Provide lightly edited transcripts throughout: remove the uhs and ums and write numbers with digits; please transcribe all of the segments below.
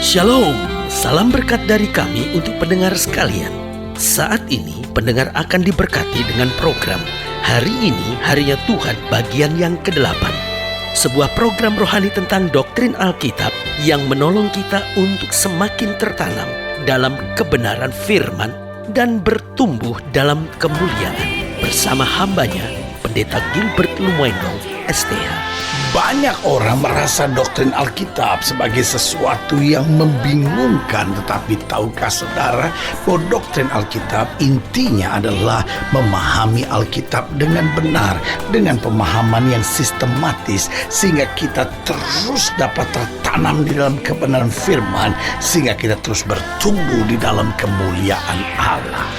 Shalom, salam berkat dari kami untuk pendengar sekalian. Saat ini pendengar akan diberkati dengan program Hari Ini Harinya Tuhan bagian yang ke-8. Sebuah program rohani tentang doktrin Alkitab yang menolong kita untuk semakin tertanam dalam kebenaran firman dan bertumbuh dalam kemuliaan. Bersama hambanya, Pendeta Gilbert Lumwendo, STH. Banyak orang merasa doktrin Alkitab sebagai sesuatu yang membingungkan. Tetapi tahukah saudara bahwa doktrin Alkitab intinya adalah memahami Alkitab dengan benar, dengan pemahaman yang sistematis, sehingga kita terus dapat tertanam di dalam kebenaran firman, sehingga kita terus bertumbuh di dalam kemuliaan Allah.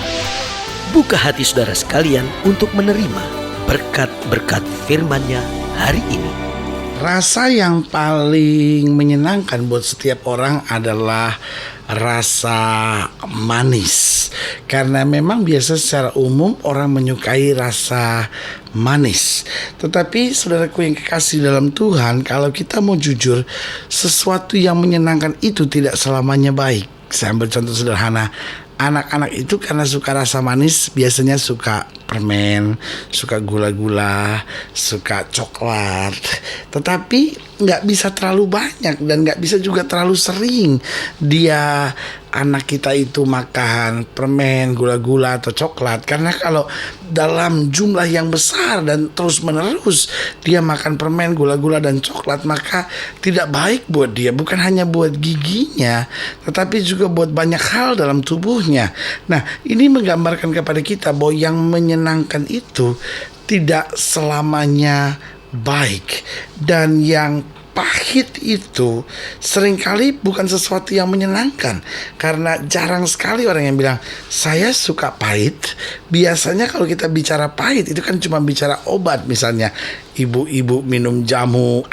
Buka hati saudara sekalian untuk menerima berkat-berkat firman-Nya hari ini. Rasa yang paling menyenangkan buat setiap orang adalah rasa manis. Karena memang biasa secara umum orang menyukai rasa manis. Tetapi saudaraku yang kekasih dalam Tuhan, kalau kita mau jujur, sesuatu yang menyenangkan itu tidak selamanya baik. Saya ambil contoh sederhana. Anak-anak itu karena suka rasa manis biasanya suka permen, suka gula-gula, suka coklat. Tetapi nggak bisa terlalu banyak dan nggak bisa juga terlalu sering anak kita itu makan permen, gula-gula atau coklat. Karena kalau dalam jumlah yang besar dan terus menerus dia makan permen, gula-gula dan coklat, maka tidak baik buat dia. Bukan hanya buat giginya, tetapi juga buat banyak hal dalam tubuhnya. Nah, ini menggambarkan kepada kita bahwa yang menyenangkan itu tidak selamanya baik, dan yang pahit itu seringkali bukan sesuatu yang menyenangkan. Karena jarang sekali orang yang bilang saya suka pahit. Biasanya kalau kita bicara pahit itu kan cuma bicara obat. Misalnya ibu-ibu minum jamu,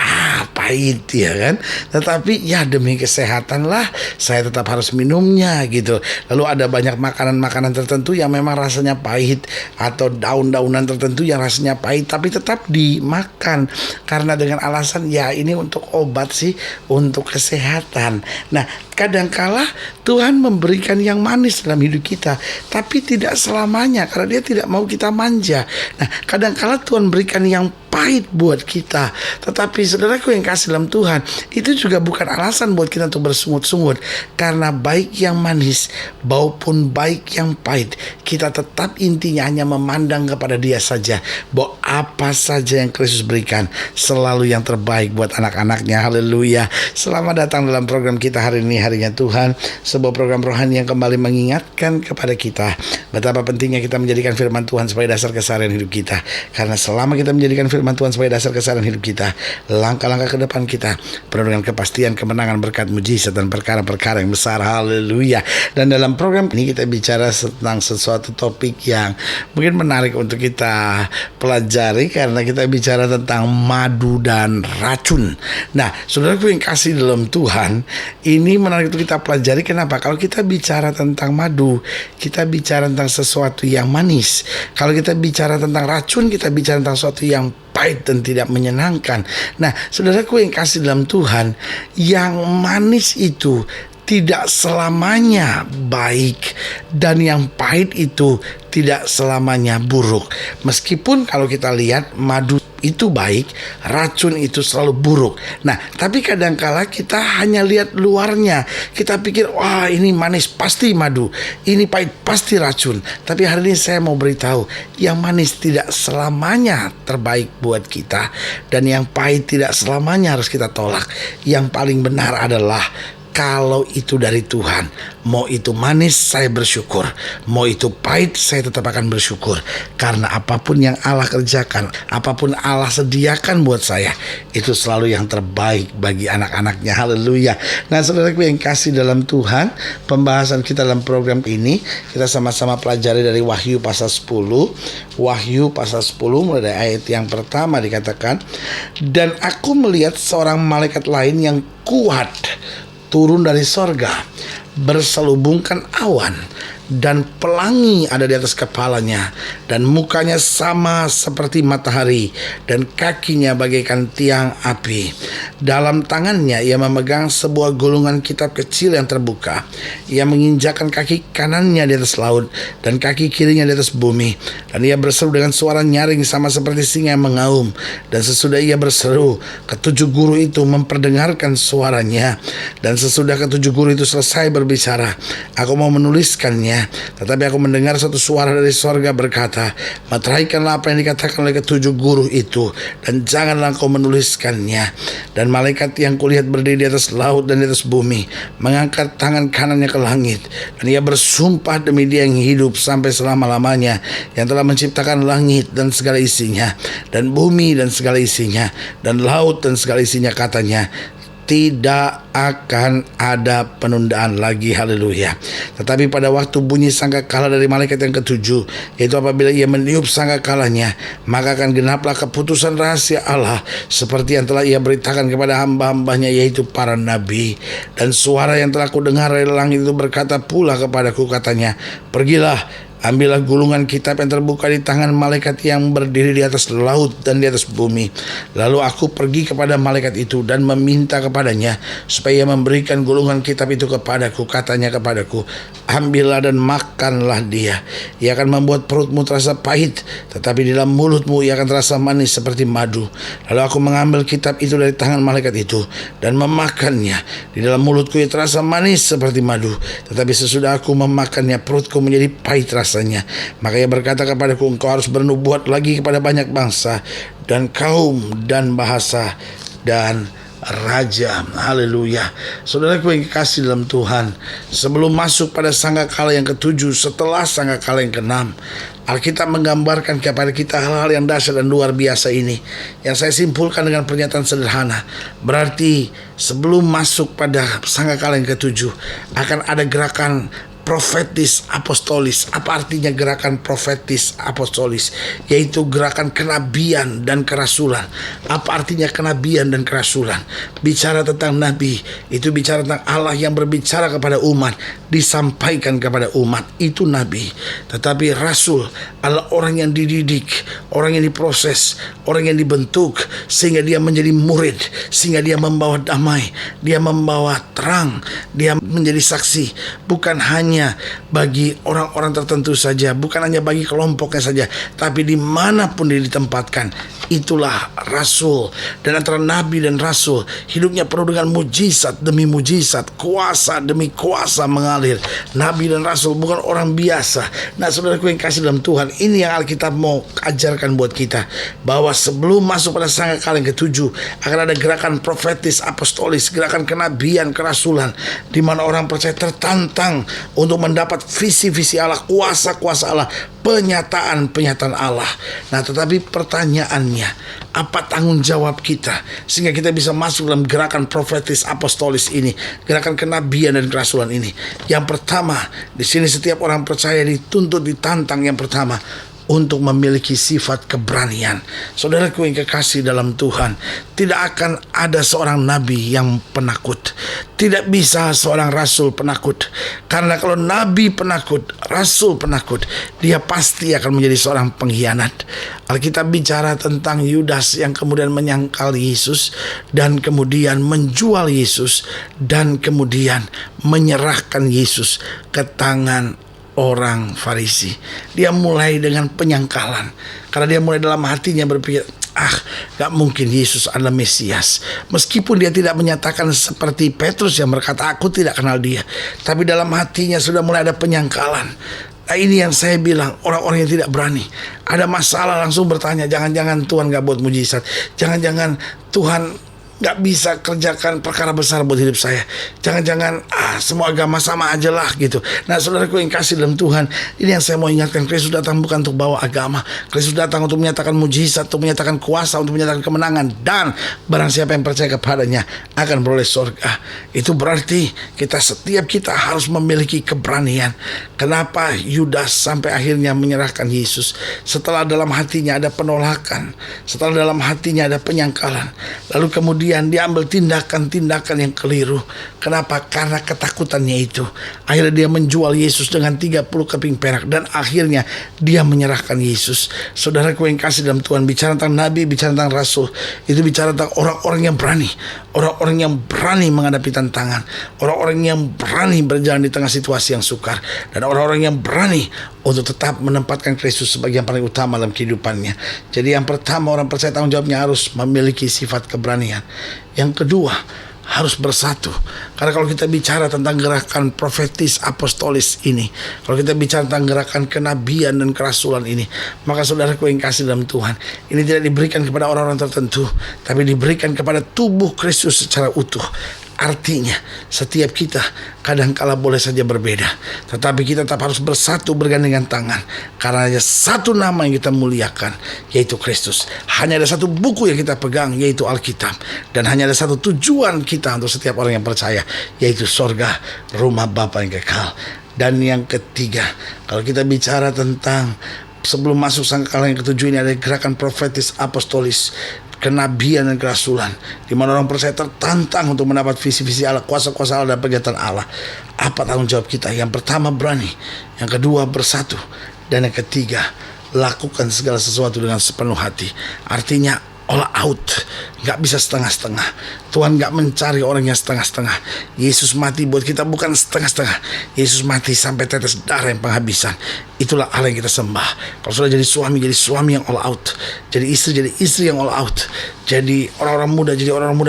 pahit ya kan. Tetapi ya demi kesehatan lah saya tetap harus minumnya gitu. Lalu ada banyak makanan-makanan tertentu yang memang rasanya pahit, atau daun-daunan tertentu yang rasanya pahit tapi tetap dimakan karena dengan alasan ya ini untuk obat sih, untuk kesehatan. Nah, kadangkala Tuhan memberikan yang manis dalam hidup kita, tapi tidak selamanya, karena Dia tidak mau kita manja. Nah, kadangkala Tuhan berikan yang pahit buat kita, tetapi saudaraku yang kasih dalam Tuhan, itu juga bukan alasan buat kita untuk bersungut-sungut. Karena baik yang manis maupun baik yang pahit, kita tetap intinya hanya memandang kepada Dia saja, bahwa apa saja yang Kristus berikan selalu yang terbaik buat anak-anaknya. Haleluya. Selamat datang dalam program kita hari ini, Harinya Tuhan, sebuah program rohani yang kembali mengingatkan kepada kita betapa pentingnya kita menjadikan firman Tuhan sebagai dasar keseharian hidup kita. Karena selama kita menjadikan firman Tuhan sebagai dasar keseharian hidup kita, langkah-langkah ke depan kita penuh dengan kepastian, kemenangan, berkat, mujizat, dan perkara-perkara yang besar. Haleluya. Dan dalam program ini kita bicara tentang sesuatu topik yang mungkin menarik untuk kita pelajari, karena kita bicara tentang madu dan racun. Nah, saudaraku yang kasih dalam Tuhan, ini menarik untuk kita pelajari. Kenapa? Kalau kita bicara tentang madu, kita bicara tentang sesuatu yang manis. Kalau kita bicara tentang racun, kita bicara tentang sesuatu yang pahit dan tidak menyenangkan. Nah, saudaraku yang kasih dalam Tuhan, yang manis itu tidak selamanya baik, dan yang pahit itu tidak selamanya buruk. Meskipun kalau kita lihat madu itu baik, racun itu selalu buruk. Nah, tapi kadangkala kita hanya lihat luarnya. Kita pikir, wah ini manis pasti madu, ini pahit pasti racun. Tapi hari ini saya mau beritahu, yang manis tidak selamanya terbaik buat kita, dan yang pahit tidak selamanya harus kita tolak. Yang paling benar adalah kalau itu dari Tuhan, mau itu manis saya bersyukur, mau itu pahit saya tetap akan bersyukur. Karena apapun yang Allah kerjakan, apapun Allah sediakan buat saya, itu selalu yang terbaik bagi anak-anaknya. Haleluya. Nah, saudaraku yang kasih dalam Tuhan, pembahasan kita dalam program ini, kita sama-sama pelajari dari Wahyu pasal 10. Wahyu pasal 10 mulai dari ayat yang pertama dikatakan, dan aku melihat seorang malaikat lain yang kuat turun dari sorga, berselubungkan awan, dan pelangi ada di atas kepalanya, dan mukanya sama seperti matahari, dan kakinya bagaikan tiang api. Dalam tangannya ia memegang sebuah gulungan kitab kecil yang terbuka. Ia menginjakkan kaki kanannya di atas laut, dan kaki kirinya di atas bumi. Dan ia berseru dengan suara nyaring sama seperti singa yang mengaum. Dan sesudah ia berseru, ketujuh guru itu memperdengarkan suaranya. Dan sesudah ketujuh guru itu selesai berbicara, aku mau menuliskannya, tetapi aku mendengar satu suara dari sorga berkata, meteraikanlah apa yang dikatakan oleh ketujuh guru itu, dan janganlah kau menuliskannya. Dan malaikat yang kulihat berdiri di atas laut dan di atas bumi mengangkat tangan kanannya ke langit, dan ia bersumpah demi Dia yang hidup sampai selama-lamanya, yang telah menciptakan langit dan segala isinya, dan bumi dan segala isinya, dan laut dan segala isinya, katanya, tidak akan ada penundaan lagi. Haleluya. Tetapi pada waktu bunyi sangkakala dari malaikat yang ketujuh, yaitu apabila ia meniup sangkakalanya, maka akan genaplah keputusan rahasia Allah seperti yang telah ia beritakan kepada hamba-hambanya, yaitu para nabi. Dan suara yang telah kudengar dari langit itu berkata pula kepadaku, katanya, pergilah, ambillah gulungan kitab yang terbuka di tangan malaikat yang berdiri di atas laut dan di atas bumi. Lalu aku pergi kepada malaikat itu dan meminta kepadanya supaya ia memberikan gulungan kitab itu kepadaku. Katanya kepadaku, ambillah dan makanlah dia. Ia akan membuat perutmu terasa pahit, tetapi di dalam mulutmu ia akan terasa manis seperti madu. Lalu aku mengambil kitab itu dari tangan malaikat itu dan memakannya. Di dalam mulutku ia terasa manis seperti madu, tetapi sesudah aku memakannya, perutku menjadi pahit rasanya. Maka ia berkata kepadaku, engkau harus bernubuat lagi kepada banyak bangsa dan kaum dan bahasa dan raja. Haleluya. Saudaraku yang kekasih dalam Tuhan, sebelum masuk pada sangkakala yang ketujuh, setelah sangkakala yang keenam, Alkitab menggambarkan kepada kita hal-hal yang dahsyat dan luar biasa ini, yang saya simpulkan dengan pernyataan sederhana. Berarti sebelum masuk pada sangkakala yang ketujuh, akan ada gerakan profetis apostolis. Apa artinya gerakan profetis apostolis? Yaitu gerakan kenabian dan kerasulan. Apa artinya kenabian dan kerasulan? Bicara tentang nabi, itu bicara tentang Allah yang berbicara kepada umat, disampaikan kepada umat, itu nabi. Tetapi rasul adalah orang yang dididik, orang yang diproses, orang yang dibentuk sehingga dia menjadi murid, sehingga dia membawa damai, dia membawa terang, dia menjadi saksi, bukan hanya bagi orang-orang tertentu saja, bukan hanya bagi kelompoknya saja, tapi dimanapun dia ditempatkan. Itulah rasul. Dan antara nabi dan rasul, hidupnya penuh dengan mujizat demi mujizat, kuasa demi kuasa mengalir. Nabi dan rasul bukan orang biasa. Nah, saudaraku yang kasih dalam Tuhan, ini yang Alkitab mau ajarkan buat kita, bahwa sebelum masuk pada sangkakala yang ketujuh, akan ada gerakan profetis apostolis, gerakan kenabian, kerasulan, di mana orang percaya tertantang untuk mendapat visi-visi Allah, kuasa-kuasa Allah, penyataan-penyataan Allah. Nah, tetapi pertanyaannya, apa tanggung jawab kita sehingga kita bisa masuk dalam gerakan profetis apostolis ini, gerakan kenabian dan kerasulan ini? Yang pertama, di sini setiap orang percaya dituntut, ditantang, yang pertama, untuk memiliki sifat keberanian. Saudaraku yang kekasih dalam Tuhan, tidak akan ada seorang nabi yang penakut. Tidak bisa seorang rasul penakut. Karena kalau nabi penakut, rasul penakut, dia pasti akan menjadi seorang pengkhianat. Alkitab bicara tentang Yudas yang kemudian menyangkal Yesus, dan kemudian menjual Yesus, dan kemudian menyerahkan Yesus ke tangan orang Farisi. Dia mulai dengan penyangkalan, karena dia mulai dalam hatinya berpikir, gak mungkin Yesus adalah Mesias. Meskipun dia tidak menyatakan seperti Petrus yang berkata, aku tidak kenal dia, tapi dalam hatinya sudah mulai ada penyangkalan. Nah, ini yang saya bilang, orang-orang yang tidak berani, ada masalah langsung bertanya, jangan-jangan Tuhan gak buat mujizat, jangan-jangan Tuhan gak bisa kerjakan perkara besar buat hidup saya, jangan-jangan semua agama sama aja lah gitu. Nah, saudaraku yang kasih dalam Tuhan, ini yang saya mau ingatkan, Kristus datang bukan untuk bawa agama, Kristus datang untuk menyatakan mujizat, untuk menyatakan kuasa, untuk menyatakan kemenangan, dan barang siapa yang percaya kepadanya akan beroleh surga. Itu berarti setiap kita harus memiliki keberanian. Kenapa Yudas sampai akhirnya menyerahkan Yesus? Setelah dalam hatinya ada penolakan, setelah dalam hatinya ada penyangkalan, lalu kemudian kemudian dia ambil tindakan-tindakan yang keliru. Kenapa? Karena ketakutannya itu. Akhirnya dia menjual Yesus dengan 30 keping perak, dan akhirnya dia menyerahkan Yesus. Saudaraku yang kasih dalam Tuhan, bicara tentang nabi, bicara tentang rasul, itu bicara tentang orang-orang yang berani. Orang-orang yang berani menghadapi tantangan, orang-orang yang berani berjalan di tengah situasi yang sukar, dan orang-orang yang berani untuk tetap menempatkan Kristus sebagai yang paling utama dalam kehidupannya. Jadi yang pertama, orang percaya tanggung jawabnya harus memiliki sifat keberanian. Yang kedua, harus bersatu. Karena kalau kita bicara tentang gerakan profetis apostolis ini, kalau kita bicara tentang gerakan kenabian dan kerasulan ini, maka saudaraku yang kasih dalam Tuhan, ini tidak diberikan kepada orang-orang tertentu, tapi diberikan kepada tubuh Kristus secara utuh. Artinya setiap kita kadangkala boleh saja berbeda, tetapi kita tetap harus bersatu, bergandengan tangan. Karena hanya satu nama yang kita muliakan, yaitu Kristus. Hanya ada satu buku yang kita pegang, yaitu Alkitab. Dan hanya ada satu tujuan kita untuk setiap orang yang percaya, yaitu sorga, rumah Bapa yang kekal. Dan yang ketiga, kalau kita bicara tentang sebelum masuk sangkala yang ketujuh, ini ada gerakan profetis apostolis, kenabian dan kerasulan, di mana orang percaya tertantang untuk mendapat visi-visi Allah, kuasa-kuasa Allah dan penyertaan Allah. Apa tanggung jawab kita? Yang pertama, berani. Yang kedua, bersatu. Dan yang ketiga, lakukan segala sesuatu dengan sepenuh hati. Artinya all out, gak bisa setengah-setengah. Tuhan gak mencari orang yang setengah-setengah. Yesus mati buat kita bukan setengah-setengah. Yesus mati sampai tetes darah yang penghabisan. Itulah Allah yang kita sembah. Kalau sudah jadi suami yang all out. Jadi istri yang all out. Jadi orang-orang muda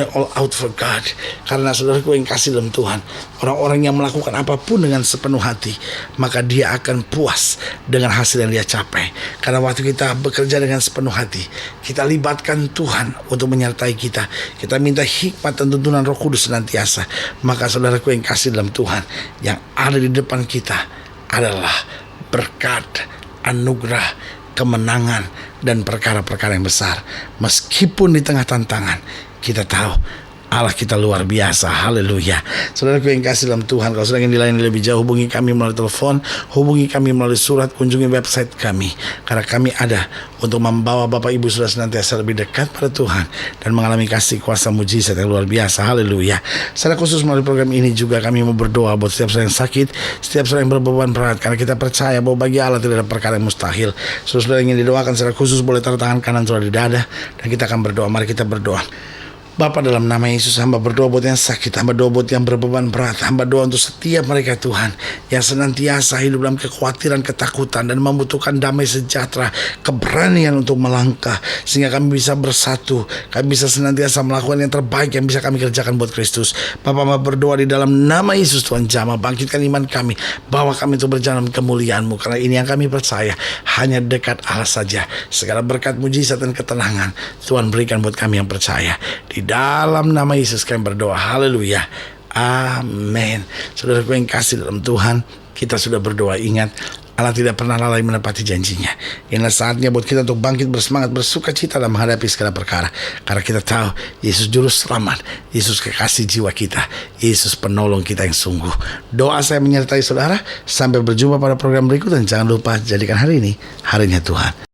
yang all out for God. Karena saudaraku yang kasih dalam Tuhan, orang-orang yang melakukan apapun dengan sepenuh hati, maka dia akan puas dengan hasil yang dia capai. Karena waktu kita bekerja dengan sepenuh hati, kita libatkan Tuhan untuk menyertai kita. Kita minta hikmat dan tuntunan Roh Kudus senantiasa. Maka saudaraku yang kasih dalam Tuhan, yang ada di depan kita adalah berkat, anugerah, kemenangan, dan perkara-perkara yang besar. Meskipun di tengah tantangan, kita tahu Allah kita luar biasa. Haleluya. Saudaraku yang kasih dalam Tuhan, kalau sudah ingin dilayani lebih jauh, hubungi kami melalui telepon, hubungi kami melalui surat, kunjungi website kami. Karena kami ada untuk membawa Bapak Ibu Saudara senantiasa lebih dekat pada Tuhan dan mengalami kasih kuasa mujizat yang luar biasa. Haleluya. Secara khusus melalui program ini juga kami mau berdoa buat setiap saudara yang sakit, setiap saudara yang berbeban berat, karena kita percaya bahwa bagi Allah tidak ada perkara yang mustahil. Saudara ingin didoakan secara khusus, boleh taruh tangan kanan saudara di dada, dan kita akan berdoa. Mari kita berdoa. Bapa, dalam nama Yesus, hamba berdoa buat yang sakit, hamba doa buat yang berbeban berat, hamba doa untuk setiap mereka Tuhan yang senantiasa hidup dalam kekhawatiran, ketakutan, dan membutuhkan damai sejahtera, keberanian untuk melangkah, sehingga kami bisa bersatu, kami bisa senantiasa melakukan yang terbaik yang bisa kami kerjakan buat Kristus. Bapa, hamba berdoa di dalam nama Yesus, Tuhan jamah, bangkitkan iman kami, bawa kami untuk berjalan kemuliaan-Mu, karena ini yang kami percaya, hanya dekat Allah saja. Segala berkat, mujizat, dan ketenangan Tuhan berikan buat kami yang percaya. Di dalam nama Yesus kami berdoa. Haleluya. Amin. Saudaraku yang kasih dalam Tuhan, kita sudah berdoa. Ingat, Allah tidak pernah lalai menepati janjinya. Inilah saatnya buat kita untuk bangkit bersemangat, bersuka cita dalam menghadapi segala perkara. Karena kita tahu Yesus juru selamat, Yesus kekasih jiwa kita, Yesus penolong kita yang sungguh. Doa saya menyertai saudara. Sampai berjumpa pada program berikut, dan jangan lupa jadikan hari ini harinya Tuhan.